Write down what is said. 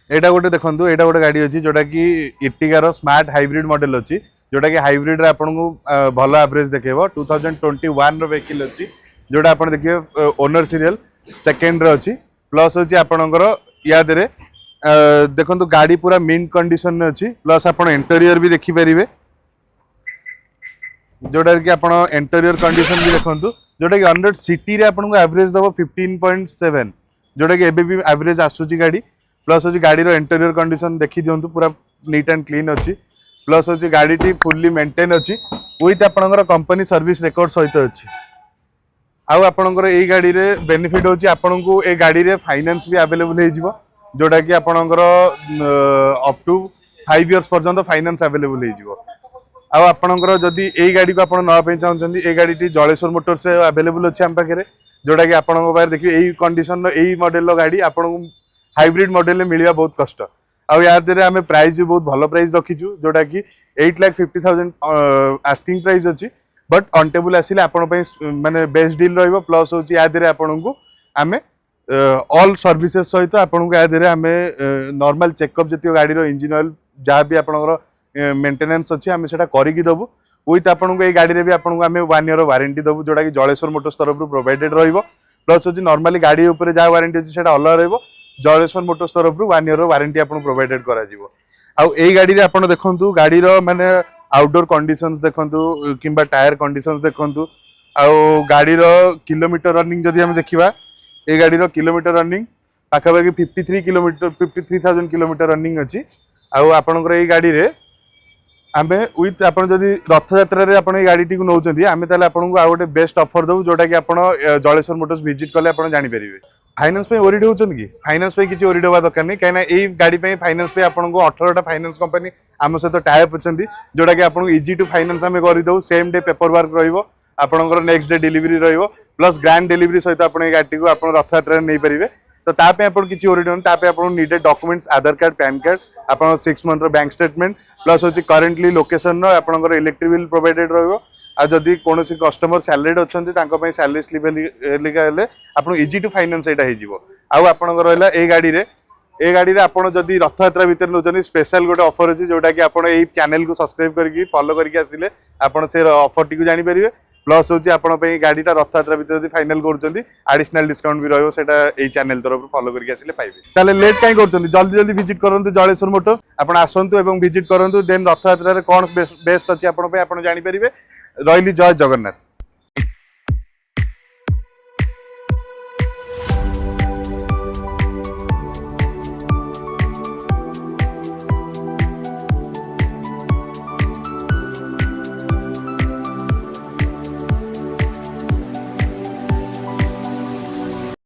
एटा गोटे देखंतु एटा गोटे गाड़ी अछि जोटा कि इर्टिगा स्मार्ट हाइब्रिड मॉडल अछि जोटा कि हाइब्रिड रे आपन को भलो एवरेज देखेबो 2021 रो वेहिकल अछि जोटा आपन देखिबे ओनर सीरियल सेकंड रे अछि प्लस होछि आपनकर या देरे देखंतु गाड़ी पूरा मिंट कंडीशन में अछि प्लस आपन इंटीरियर भी देखि परिबे जोटा कि आपन इंटीरियर कंडीशन भी देखंतु जोटा कि 100 सिटी रे आपन को एवरेज दबो 15.7 जोटा कि एबे भी एवरेज आसुची गाड़ी प्लस होची गाड़ी रो इंटीरियर कंडीशन देखि दियंतु पूरा नीट एंड क्लीन अछि प्लस होची गाड़ी टी फुल्ली मेंटेन अछि विथ आपनकर कंपनी सर्विस रिकॉर्ड सहित अछि आउ आपनकर एई गाड़ी रे बेनिफिट होची आपन को ए गाड़ी रे फाइनेंस भी अवेलेबल हे जिवो जोटा कि आपनकर अप टू 5 इयर्स पर्यंत फाइनेंस अवेलेबल हे जिवो आउ आपनकर जदी एई गाड़ी को आपन न पे चाहउछन्ती ए गाड़ी टी जलेश्वर मोटर्स से अवेलेबल अछि हम पाखरे जोटा कि आपन को बाहर देखि एई कंडीशन रो एई मॉडल रो गाड़ी आपन को हाइब्रिड मॉडल में मिलवा बहुत कष्ट आउ या देरे हमें प्राइस भी बहुत भलो प्राइस रखीछु जोटा कि 8,50,000 आस्किंग प्राइस अछि बट ऑन टेबल आसिले आपन पय माने बेस्ट डील रहइबो प्लस होची या देरे आपन को हमें ऑल सर्विसेज सहित आपन को या देरे हमें नॉर्मल चेकअप जतियो गाड़ी रो इंजन ऑयल जहाँ भी आपन मेंटेनेंस अछि हमें सेटा करि कि दबु विथ आपन को ए गाड़ी रे भी आपन को हमें 1 ईयर वारंटी दबु जोटा कि जलेश्वर मोटर्स तरफ प्रोवाइडेड रहइबो प्लस होची नॉर्मली गाड़ी ऊपर जा वारंटी अछि सेटा अलग रहइबो जलेश्वर मोटर्स तरफ 1 ईयर वारंटी आपन प्रोवाइडेड करा जिवो आउ एई गाड़ी रे आपन देखंतु गाड़ी रो माने आउटडोर कंडीशंस देखंतु किंबा टायर कंडीशंस देखंतु आउ गाड़ी रो किलोमीटर रनिंग जदी हम देखिबा ए गाड़ी रो किलोमीटर रनिंग पाखा बाकी 53,000 किलोमीटर रनिंग अछि आउ आपनकर एई गाड़ी रे आमे विथ आपन जदी रथ यात्रा रे आपन ए गाड़ी टी को नौचंदी आमे ताले आपन को आ गोटे बेस्ट ऑफर दउ जोटा कि आपन जलेश्वर मोटर्स विजिट कले आपन जानि परिबे फाइनेंस पे ओरिड होचन कि फाइनेंस पे किछि ओरिड होबा दरकार नै काइना एई गाड़ी पे फाइनेंस पे आपन को 18 टा फाइनेंस कंपनी आम सहित टाई अप अछंती जोटा कि आपन को इजी टू फाइनेंस आमे करि दउ सेम डे पेपर वर्क रहिबो आपनकर नेक्स्ट डे डिलीवरी रहिबो प्लस ग्रैंड डिलीवरी सहित आपन ए गाड़ी को आपन रथ यात्रा रे नै परिबे तो ता पे आपन किछि ओरिड होन ता पे आपन नीडेड डॉक्यूमेंट्स आधार कार्ड पैन कार्ड आपन 6 मंथ रो बैंक स्टेटमेंट प्लस होची करेंटली लोकेशन रो आपनकर इलेक्ट्रिक बिल प्रोवाइडेड रहिबो आ जदी कोनोसी कस्टमर सैलरीड अछंती तांको पय सैलरी स्लिप लिखा हेले आपन इजी टू फाइनेंस एटा हे जिवो आउ आपनकर रहला ए गाड़ी रे आपन जदी रथ यात्रा भीतर नोचनी स्पेशल गोटे ऑफर अछि जोटा कि आपन एई चैनल को सब्सक्राइब करके फॉलो करके आसिले आपन से ऑफर टी को जानि परिबे प्लस होची आपन पय गाड़ीटा रथ यात्रा भीतर जदी फाइनल करचंती एडिशनल डिस्काउंट भी रहयो सेटा एई चैनल तरफ फॉलो करके आसिले पाइबे ताले लेट काई करचंती जल्दी जल्दी विजिट करंतु जलेश्वर मोटर्स आपन आसंतु एवं विजिट करंतु देन रथ यात्रा रे कोन बेस्ट अछि आपन पय आपन जानि परिबे रहिली जय जगन्नाथ।